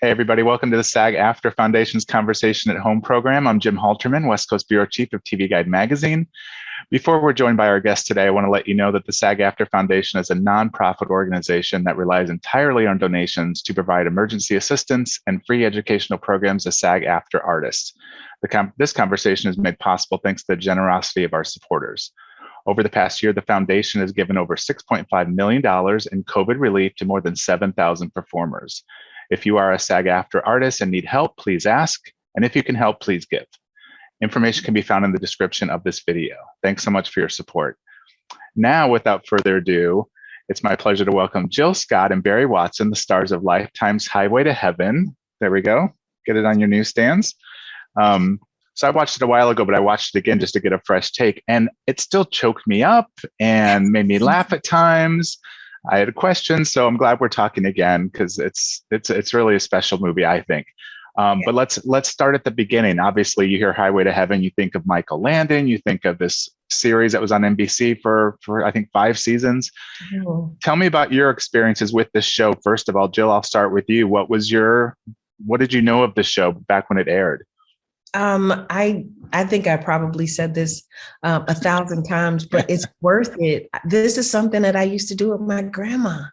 Hey, everybody. Welcome to the SAG-AFTRA Foundation's Conversation at Home program. I'm Jim Halterman, West Coast Bureau Chief of TV Guide Magazine. Before we're joined by our guest today, I want to let you know that the SAG-AFTRA Foundation is a nonprofit organization that relies entirely on donations to provide emergency assistance and free educational programs to SAG-AFTRA artists. This conversation is made possible thanks to the generosity of our supporters. Over the past year, the foundation has given over $6.5 million in COVID relief to more than 7,000 performers. If you are a SAG-AFTRA artist and need help, please ask. And if you can help, please give. Information can be found in the description of this video. Thanks so much for your support. Now, without further ado, it's my pleasure to welcome Jill Scott and Barry Watson, the stars of Lifetime's Highway to Heaven. There we go. Get it on your newsstands. So I watched it a while ago, but I watched it again just to get a fresh take. And it still choked me up and made me laugh at times. I had a question, so I'm glad we're talking again because it's really a special movie, I think. But let's start at the beginning. Obviously, you hear Highway to Heaven, you think of Michael Landon, you think of this series that was on NBC for I think 5 seasons. Mm-hmm. Tell me about your experiences with this show. First of all, Jill, I'll start with you. What did you know of the show back when it aired? I think I probably said this 1,000 times, but it's worth it. This is something that I used to do with my grandma.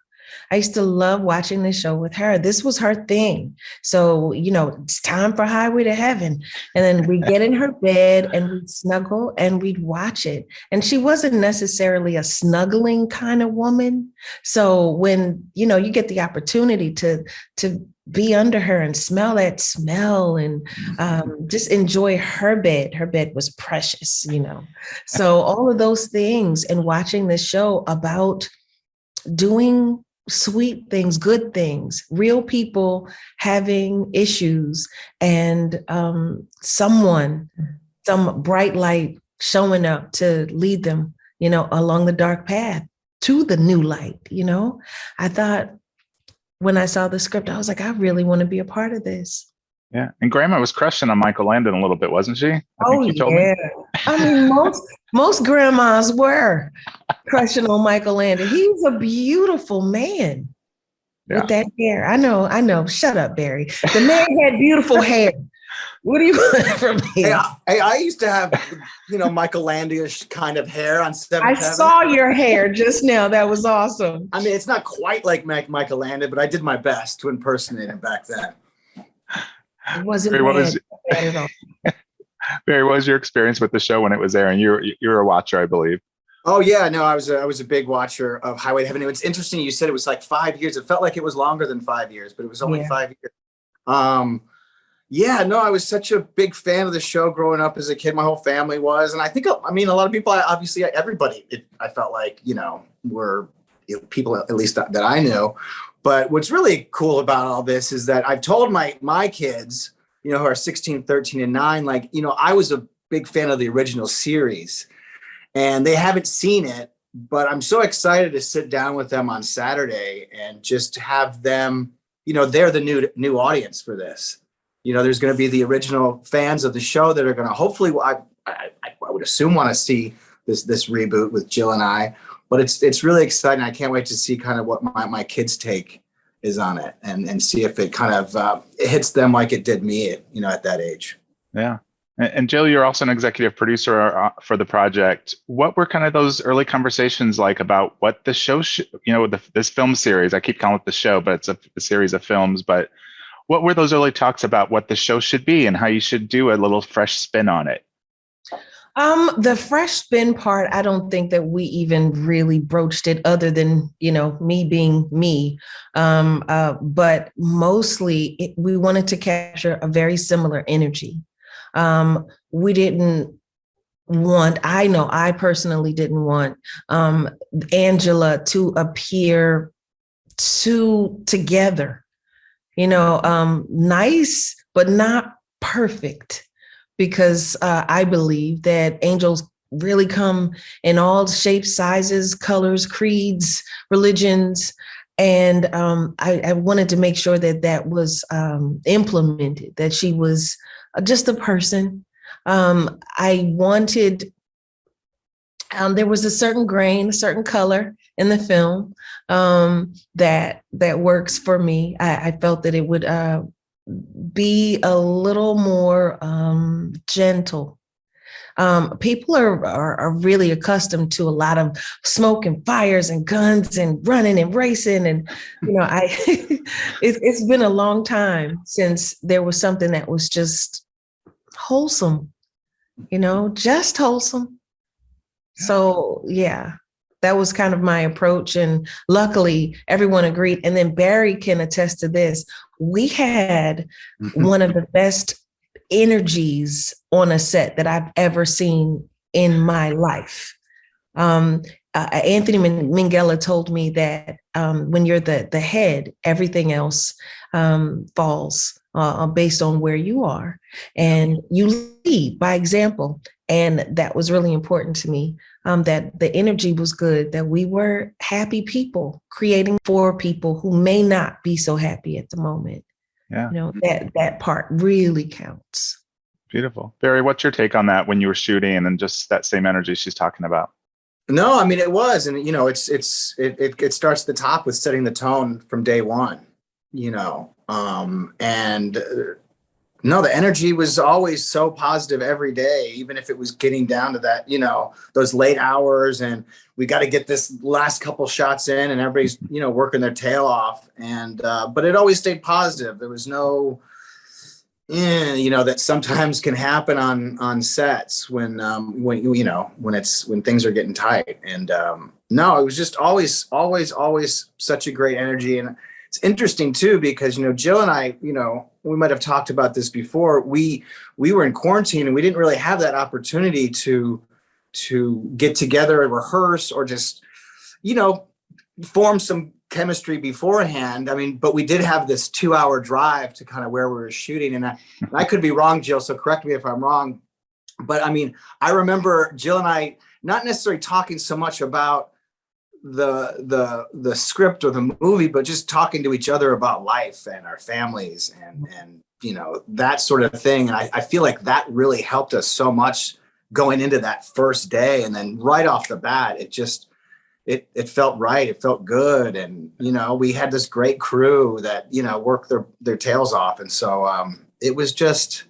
I used to love watching this show with her. This was her thing. So, it's time for Highway to Heaven. And then we get in her bed and we'd snuggle and we'd watch it. And she wasn't necessarily a snuggling kind of woman. So when, you get the opportunity to be under her and smell that smell and just enjoy her bed. Her bed was precious, So all of those things and watching this show about doing sweet things, good things, real people having issues and some bright light showing up to lead them, along the dark path to the new light, I thought, when I saw the script, I was like, I really want to be a part of this. Yeah. And Grandma was crushing on Michael Landon a little bit, wasn't she? I think you told me. I mean, most grandmas were crushing on Michael Landon. He was a beautiful man with that hair. I know. Shut up, Barry. The man had beautiful hair. What do you want from me? Hey, I used to have, Michael Landon-ish kind of hair on 7 I saw your hair just now. That was awesome. I mean, it's not quite like Michael Landon, but I did my best to impersonate him back then. It wasn't bad at all. Barry, what was your experience with the show when it was airing? You were a watcher, I believe. Oh yeah, no, I was a big watcher of Highway to Heaven. It's interesting. You said it was like 5 years. It felt like it was longer than 5 years, but it was only 5 years. Yeah, no, I was such a big fan of the show growing up as a kid. My whole family was. And I think, a lot of people, obviously everybody, I felt like, were people at least that I knew. But what's really cool about all this is that I've told my kids, who are 16, 13, and 9, I was a big fan of the original series. And they haven't seen it, but I'm so excited to sit down with them on Saturday and just have them, they're the new audience for this. There's going to be the original fans of the show that are going to hopefully, I would assume, want to see this reboot with Jill and I. But it's really exciting. I can't wait to see kind of what my kids' take is on it and see if it kind of it hits them like it did me at that age. Yeah. And Jill, you're also an executive producer for the project. What were kind of those early conversations like about what the show this film series? I keep calling it the show, but it's a series of films. But what were those early talks about what the show should be and how you should do a little fresh spin on it? The fresh spin part, I don't think that we even really broached it other than, me being me. But mostly we wanted to capture a very similar energy. We didn't want, I personally didn't want Angela to appear too together. Nice, but not perfect, because I believe that angels really come in all shapes, sizes, colors, creeds, religions. And I wanted to make sure that was implemented, that she was just a person. I wanted, there was a certain grain, a certain color in the film that works for me. I felt that it would be a little more gentle. People are really accustomed to a lot of smoke and fires and guns and running and racing. And, it's been a long time since there was something that was just wholesome, just wholesome. So, yeah, that was kind of my approach. And luckily, everyone agreed. And then Barry can attest to this. We had one of the best energies on a set that I've ever seen in my life. Anthony Minghella told me that when you're the head, everything else falls based on where you are, and you lead by example. And that was really important to me, that the energy was good, that we were happy people creating for people who may not be so happy at the moment. Yeah. That part really counts. Beautiful. Barry, what's your take on that when you were shooting and just that same energy she's talking about? No, I mean, it was, and it starts at the top with setting the tone from day one, and no, the energy was always so positive every day, even if it was getting down to that, those late hours, and we got to get this last couple shots in, and everybody's, working their tail off, and but it always stayed positive. There was no, that sometimes can happen on sets when things are getting tight, and no, it was just always such a great energy. And it's interesting too, because, Jill and I, we might have talked about this before. We were in quarantine and we didn't really have that opportunity to get together and rehearse or just, form some chemistry beforehand. I mean, but we did have this 2-hour drive to kind of where we were shooting. And I could be wrong, Jill, so correct me if I'm wrong. But I mean, I remember Jill and I not necessarily talking so much about the script or the movie, but just talking to each other about life and our families and that sort of thing. And I feel like that really helped us so much going into that first day. And then right off the bat, it felt right. It felt good. And, we had this great crew that, worked their tails off. And so it was just,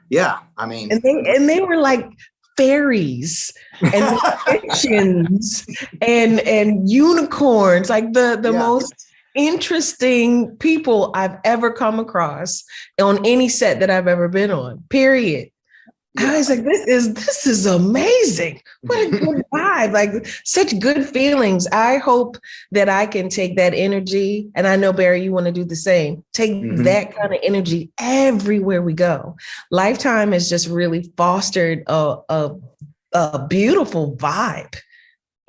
yeah, I mean. And they were like fairies and magicians and unicorns, like the most interesting people I've ever come across on any set that I've ever been on, period. Yeah. I was like, this is amazing. What a good vibe, like such good feelings. I hope that I can take that energy, and I know, Barry, you want to do the same, take that kind of energy everywhere we go. Lifetime has just really fostered a beautiful vibe.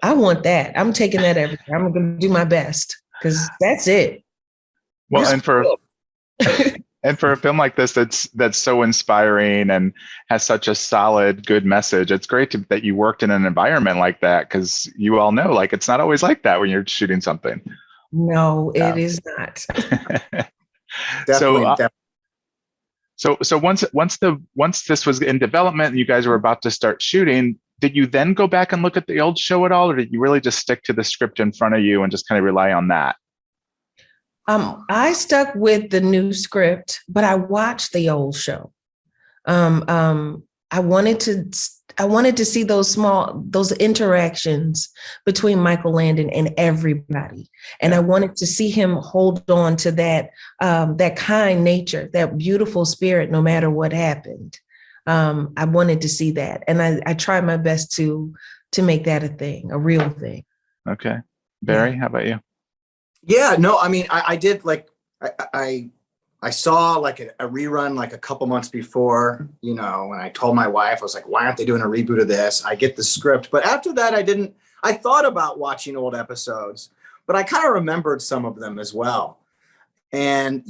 I want that. I'm taking that everywhere. I'm going to do my best because that's it. Well, and for a film like this, that's so inspiring and has such a solid, good message. It's great that you worked in an environment like that, because you all know, like, it's not always like that when you're shooting something. No, it is not. Definitely. So once this was in development and you guys were about to start shooting, did you then go back and look at the old show at all, or did you really just stick to the script in front of you and just kind of rely on that? I stuck with the new script, but I watched the old show. I wanted to see those interactions between Michael Landon and everybody. And I wanted to see him hold on to that kind nature, that beautiful spirit, no matter what happened. I wanted to see that. And I tried my best to make that a thing, a real thing. Okay. Barry, how about you? Yeah, no, I mean, I did, like, I saw like a rerun like a couple months before, and I told my wife, I was like, why aren't they doing a reboot of this? I get the script. But after that, I thought about watching old episodes, but I kind of remembered some of them as well. And,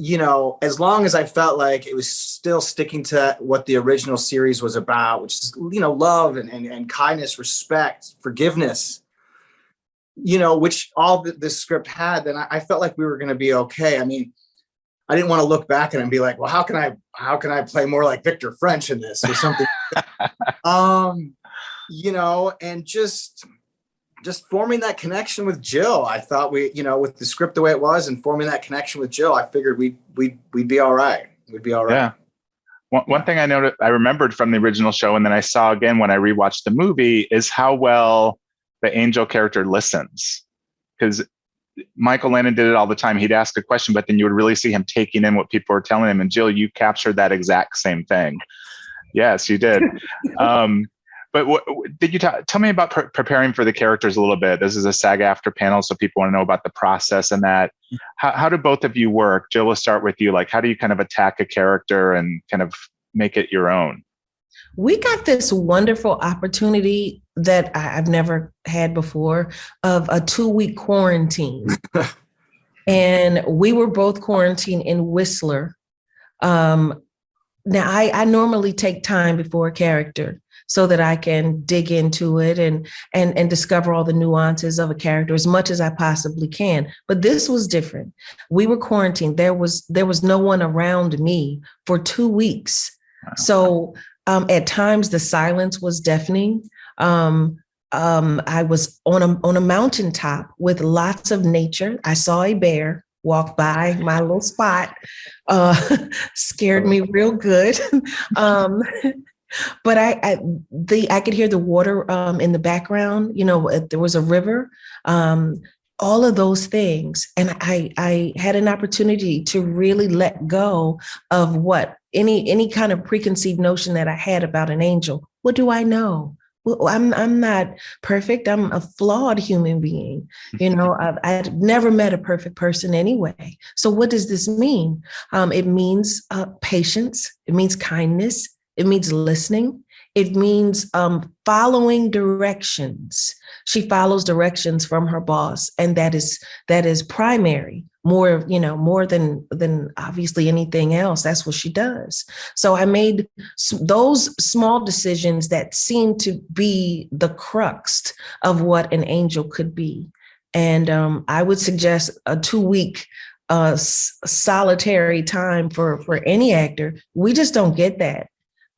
as long as I felt like it was still sticking to what the original series was about, which is, love and kindness, respect, forgiveness, which all this script had, then I felt like we were going to be okay. I mean, I didn't want to look back at it and be like, well, how can I play more like Victor French in this or something? And just forming that connection with Jill. I thought with the script the way it was and forming that connection with Jill, I figured we'd be all right. We'd be all right. Yeah. One thing I remembered from the original show, and then I saw again when I rewatched the movie, is how well the Angel character listens. Because Michael Landon did it all the time. He'd ask a question, but then you would really see him taking in what people were telling him. And Jill, you captured that exact same thing. Yes, you did. But did you tell me about preparing for the characters a little bit? This is a SAG-AFTRA panel, so people want to know about the process and that. How do both of you work? Jill, we'll start with you. Like, how do you kind of attack a character and kind of make it your own? We got this wonderful opportunity that I've never had before of a 2-week quarantine. And we were both quarantined in Whistler. Now, I normally take time before a character so that I can dig into it and discover all the nuances of a character as much as I possibly can. But this was different. We were quarantined. There was no one around me for 2 weeks. Wow. So at times the silence was deafening. I was on a mountaintop with lots of nature. I saw a bear walk by my little spot, scared me real good. But I could hear the water in the background. You know, there was a river. All of those things, and I had an opportunity to really let go of what any kind of preconceived notion that I had about an angel. What do I know? Well, I'm not perfect. I'm a flawed human being. You know, I've never met a perfect person anyway. So what does this mean? It means patience. It means kindness. It means listening. It means following directions. She follows directions from her boss, and that is primary. More than obviously anything else. That's what she does. So I made those small decisions that seem to be the crux of what an angel could be. And I would suggest a 2-week solitary time for any actor. We just don't get that.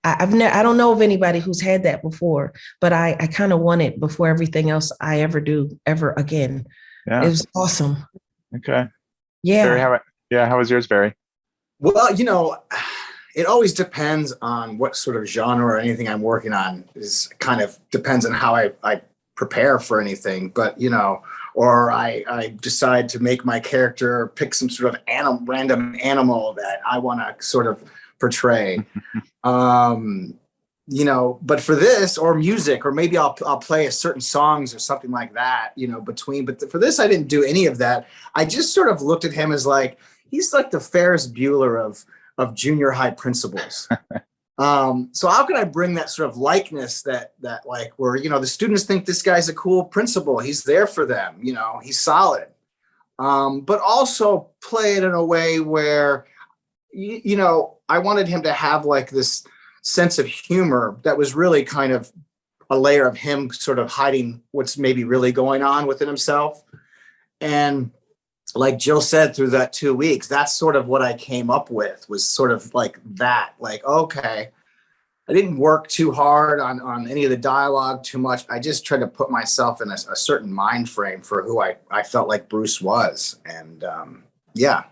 I don't know of anybody who's had that before, but I kind of want it before everything else I ever do ever again. Yeah. It was awesome. Okay. Yeah. Barry, how was yours, Barry? Well, you know, it always depends on what sort of genre or anything I'm working on. Is kind of depends on how I prepare for anything. But, you know, or I decide to make my character pick some sort of random animal that I want to sort of portray. You know, but for this, or music, or maybe I'll play a certain songs or something like that, you know, but for this, I didn't do any of that. I just sort of looked at him as like, he's like the Ferris Bueller of junior high principals. So how can I bring that sort of likeness that like, where, you know, the students think this guy's a cool principal. He's there for them, you know, he's solid. But also play it in a way where, you know, I wanted him to have like this sense of humor that was really kind of a layer of him sort of hiding what's maybe really going on within himself. And like Jill said, through that 2 weeks, that's sort of what I came up with, was sort of like that, like, okay, I didn't work too hard on any of the dialogue too much. I just tried to put myself in a certain mind frame for who I felt like Bruce was. And yeah,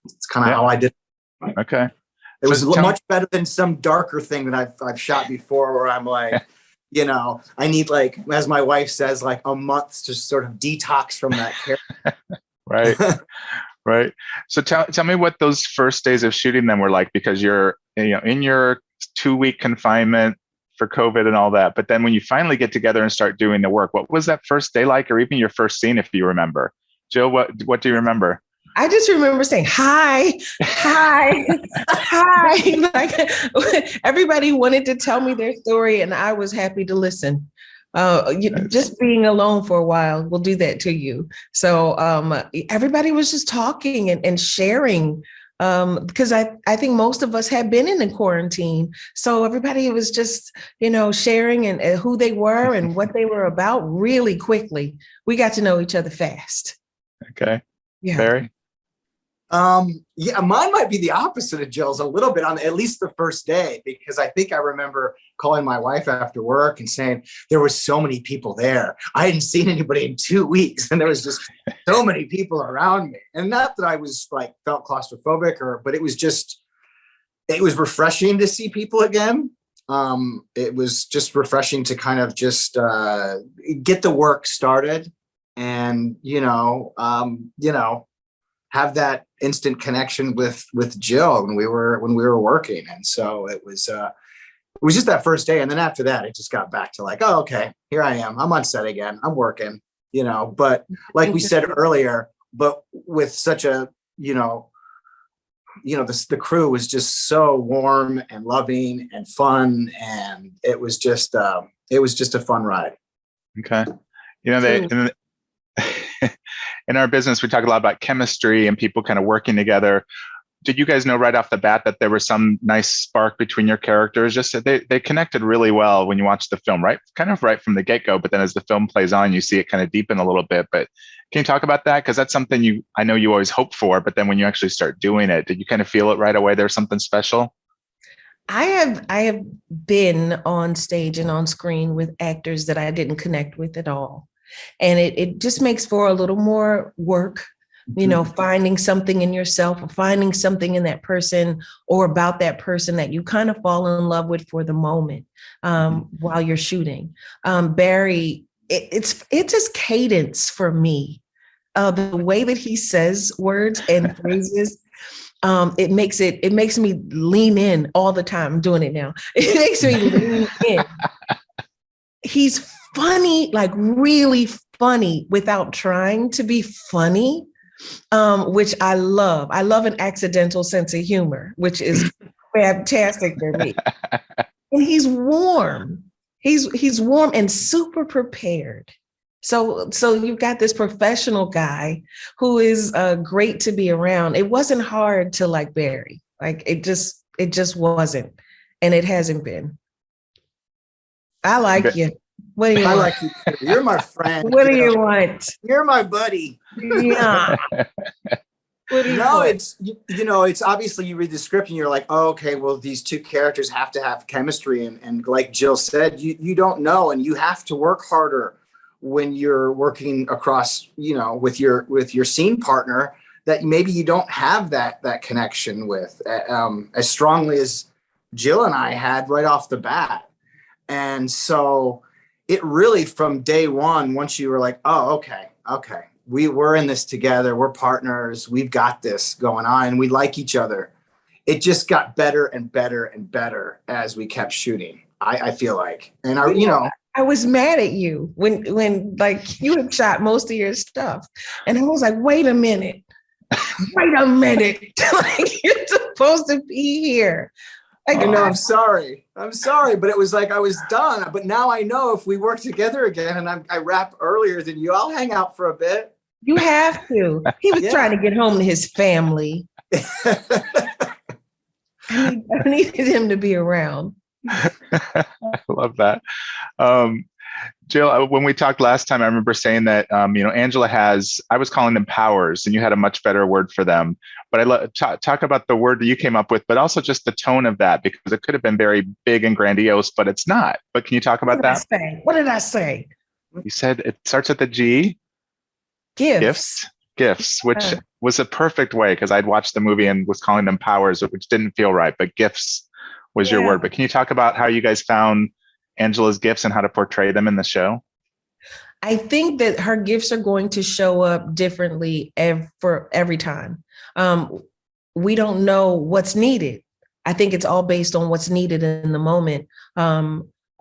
it's kind of how I did it. Okay. It was much better than some darker thing that I've shot before, where I'm like, you know, I need, like, as my wife says, like a month to sort of detox from that character. Right. Right. So tell me what those first days of shooting them were like, because you're, you know, in your 2-week confinement for COVID and all that. But then when you finally get together and start doing the work, what was that first day like, or even your first scene, if you remember? Jill, what do you remember? I just remember saying, hi. Like, everybody wanted to tell me their story, and I was happy to listen. Just being alone for a while will do that to you. So everybody was just talking and sharing, because I think most of us had been in the quarantine. So everybody was just, you know, sharing and who they were and what they were about really quickly. We got to know each other fast. Okay. Yeah. Barry? Yeah, mine might be the opposite of Jill's a little bit, on at least the first day, because I think I remember calling my wife after work and saying there were so many people there. I hadn't seen anybody in 2 weeks, and there was just so many people around me. And not that I was like felt claustrophobic, but it was just, it was refreshing to see people again. It was just refreshing to kind of just get the work started and, have that instant connection with Jill when we were working. And so it was just that first day. And then after that, it just got back to like, oh, okay, here I am. I'm on set again. I'm working, but like we said earlier, but with such a, the crew was just so warm and loving and fun. And it was just a fun ride. Okay. In our business, we talk a lot about chemistry and people kind of working together. Did you guys know right off the bat that there was some nice spark between your characters? Just that they connected really well when you watch the film, right? Kind of right from the get-go, but then as the film plays on, you see it kind of deepen a little bit. But can you talk about that? Because that's something I know you always hope for, but then when you actually start doing it, did you kind of feel it right away? There's something special? I have been on stage and on screen with actors that I didn't connect with at all. And it just makes for a little more work, finding something in yourself or finding something in that person or about that person that you kind of fall in love with for the moment while you're shooting. Barry, it's just cadence for me. The way that he says words and phrases, it makes me lean in all the time. I'm doing it now. It makes me lean in. He's funny, like really funny without trying to be funny, which I love. I love an accidental sense of humor, which is fantastic for me. And he's warm. He's warm and super prepared. So you've got this professional guy who is great to be around. It wasn't hard to like Barry. Like it just wasn't, and it hasn't been. I like you. What do you want? I like you too. You're my friend. What do you want? You're my buddy. Yeah. What do you want? It's obviously you read the script and you're like, oh, okay, well, these two characters have to have chemistry. And like Jill said, you don't know, and you have to work harder when you're working across, with your scene partner that maybe you don't have that connection with as strongly as Jill and I had right off the bat. And so it really, from day one, once you were like, oh, okay, we're in this together. We're partners. We've got this going on. And we like each other. It just got better and better and better as we kept shooting. I feel like, and I was mad at you when like you had shot most of your stuff, and I was like, wait a minute, like you're supposed to be here. Like, I'm sorry, but it was like I was done. But now I know if we work together again and I wrap earlier than you, I'll hang out for a bit. You have to. He was trying to get home to his family. I needed him to be around. I love that. Jill, when we talked last time, I remember saying that, Angela I was calling them powers, and you had a much better word for them. But talk about the word that you came up with, but also just the tone of that, because it could have been very big and grandiose, but it's not. But can you talk about that? What did I say? You said it starts with a G. Gifts, which was a perfect way, because I'd watched the movie and was calling them powers, which didn't feel right, but gifts was your word. But can you talk about how you guys found Angela's gifts and how to portray them in the show? I think that her gifts are going to show up differently for every time. We don't know what's needed. I think it's all based on what's needed in the moment.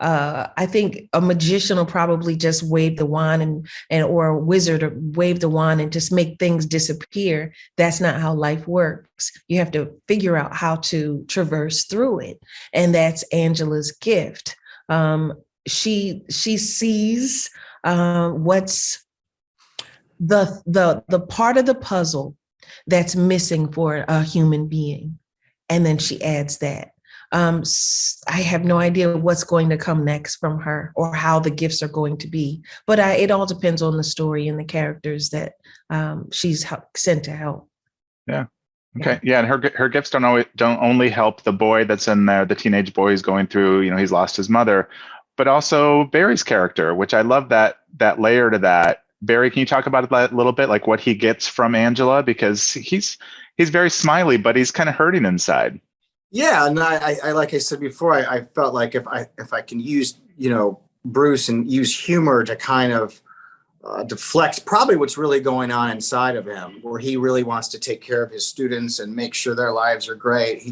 I think a magician will probably just wave the wand or a wizard or wave the wand and just make things disappear. That's not how life works. You have to figure out how to traverse through it. And that's Angela's gift. She sees what's the part of the puzzle that's missing for a human being. And then she adds that. I have no idea what's going to come next from her or how the gifts are going to be, but it all depends on the story and the characters that she's sent to help. Yeah. Okay. Yeah. And her gifts don't only help the boy that's in there, the teenage boy who's going through, he's lost his mother, but also Barry's character, which I love that layer to that. Barry, can you talk about that a little bit, like what he gets from Angela? Because he's very smiley, but he's kind of hurting inside. Yeah, and I like I said before, I felt like if I can use, Bruce and use humor to kind of deflect probably what's really going on inside of him, where he really wants to take care of his students and make sure their lives are great. He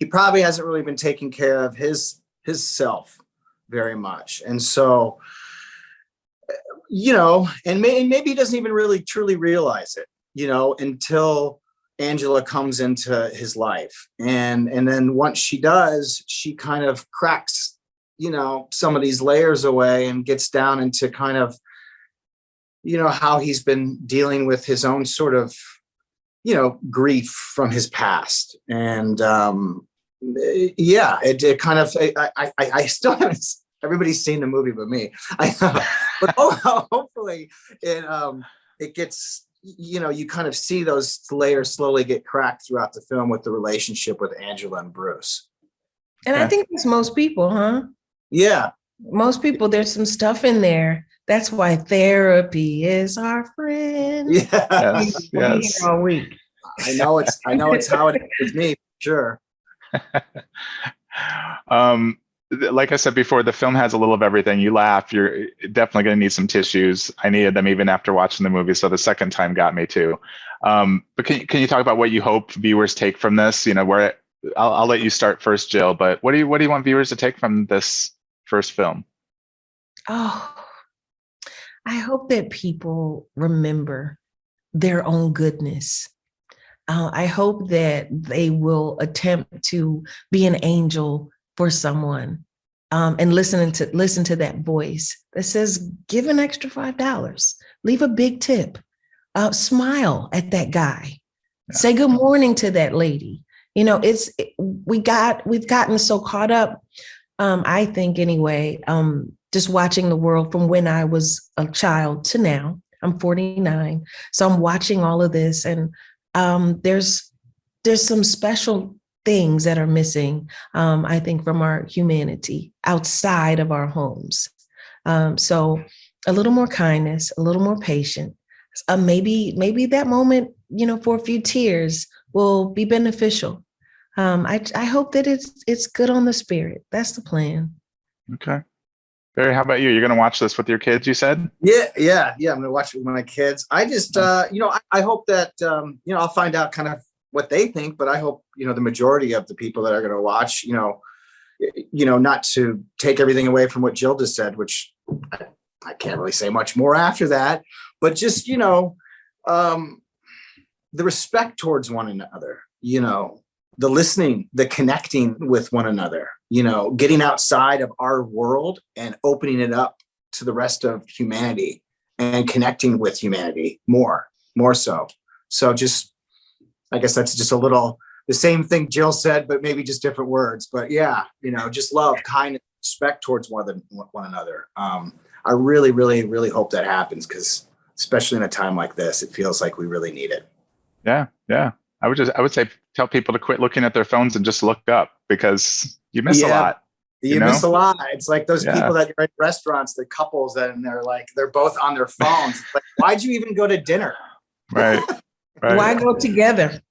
probably hasn't really been taking care of his self very much. And so, and maybe he doesn't even really truly realize it, until Angela comes into his life. And then once she does, she kind of cracks, some of these layers away and gets down into kind of, how he's been dealing with his own sort of, grief from his past. And it kind of, I still haven't, everybody's seen the movie but me. But hopefully it gets, you kind of see those layers slowly get cracked throughout the film with the relationship with Angela and Bruce. And I think it's most people, huh? Yeah. Most people, there's some stuff in there. That's why therapy is our friend. Yeah. Yes. All week. I know it's how it is with me, sure. Like I said before, the film has a little of everything. You laugh, you're definitely going to need some tissues. I needed them even after watching the movie, so the second time got me too. But can you talk about what you hope viewers take from this? Where I'll let you start first, Jill. But what do you want viewers to take from this first film? Oh, I hope that people remember their own goodness. I hope that they will attempt to be an angel for someone, and listen to that voice that says, give an extra $5, leave a big tip, smile at that guy, say good morning to that lady. We've gotten so caught up, I think anyway, just watching the world from when I was a child to now. I'm 49, so I'm watching all of this, and there's some special things that are missing, I think, from our humanity outside of our homes. So a little more kindness, a little more patience. Maybe that moment, for a few tears will be beneficial. I hope that it's good on the spirit. That's the plan. Okay. Barry, how about you? You're going to watch this with your kids, you said? Yeah. I'm going to watch it with my kids. I just, I hope that, I'll find out kind of what they think, but I hope, the majority of the people that are going to watch, not to take everything away from what Jill just said, which I can't really say much more after that, but just, the respect towards one another, the listening, the connecting with one another, getting outside of our world and opening it up to the rest of humanity and connecting with humanity more so. So just, I guess that's just a little, the same thing Jill said, but maybe just different words. But yeah, just love, kindness, respect towards one another. I really, really, really hope that happens, because especially in a time like this, it feels like we really need it. Yeah. I would say tell people to quit looking at their phones and just look up, because you miss a lot. You miss a lot. It's like those people that are in restaurants, the couples that, and they're both on their phones. Like, why'd you even go to dinner? Right. Why go together?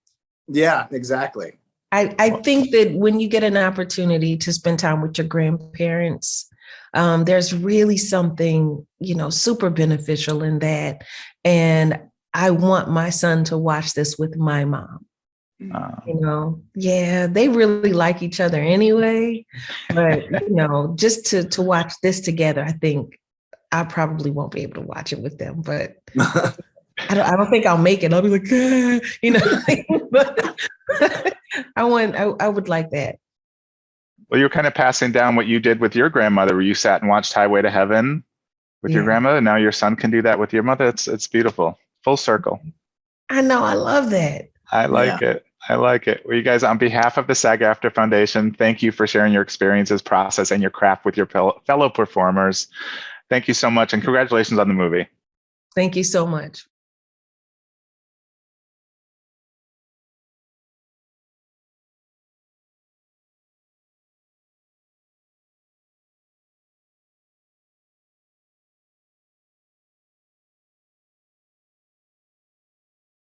Yeah, exactly. I think that when you get an opportunity to spend time with your grandparents, there's really something, super beneficial in that. And I want my son to watch this with my mom. They really like each other anyway. But, just to watch this together, I think I probably won't be able to watch it with them. But I don't think I'll make it. I'll be like, but I would like that. Well, you're kind of passing down what you did with your grandmother, where you sat and watched Highway to Heaven with your grandmother. And now your son can do that with your mother. It's beautiful. Full circle. I know. I love that. I like it. Well, you guys, on behalf of the SAG-AFTRA Foundation, thank you for sharing your experiences, process, and your craft with your fellow performers. Thank you so much, and congratulations on the movie. Thank you so much.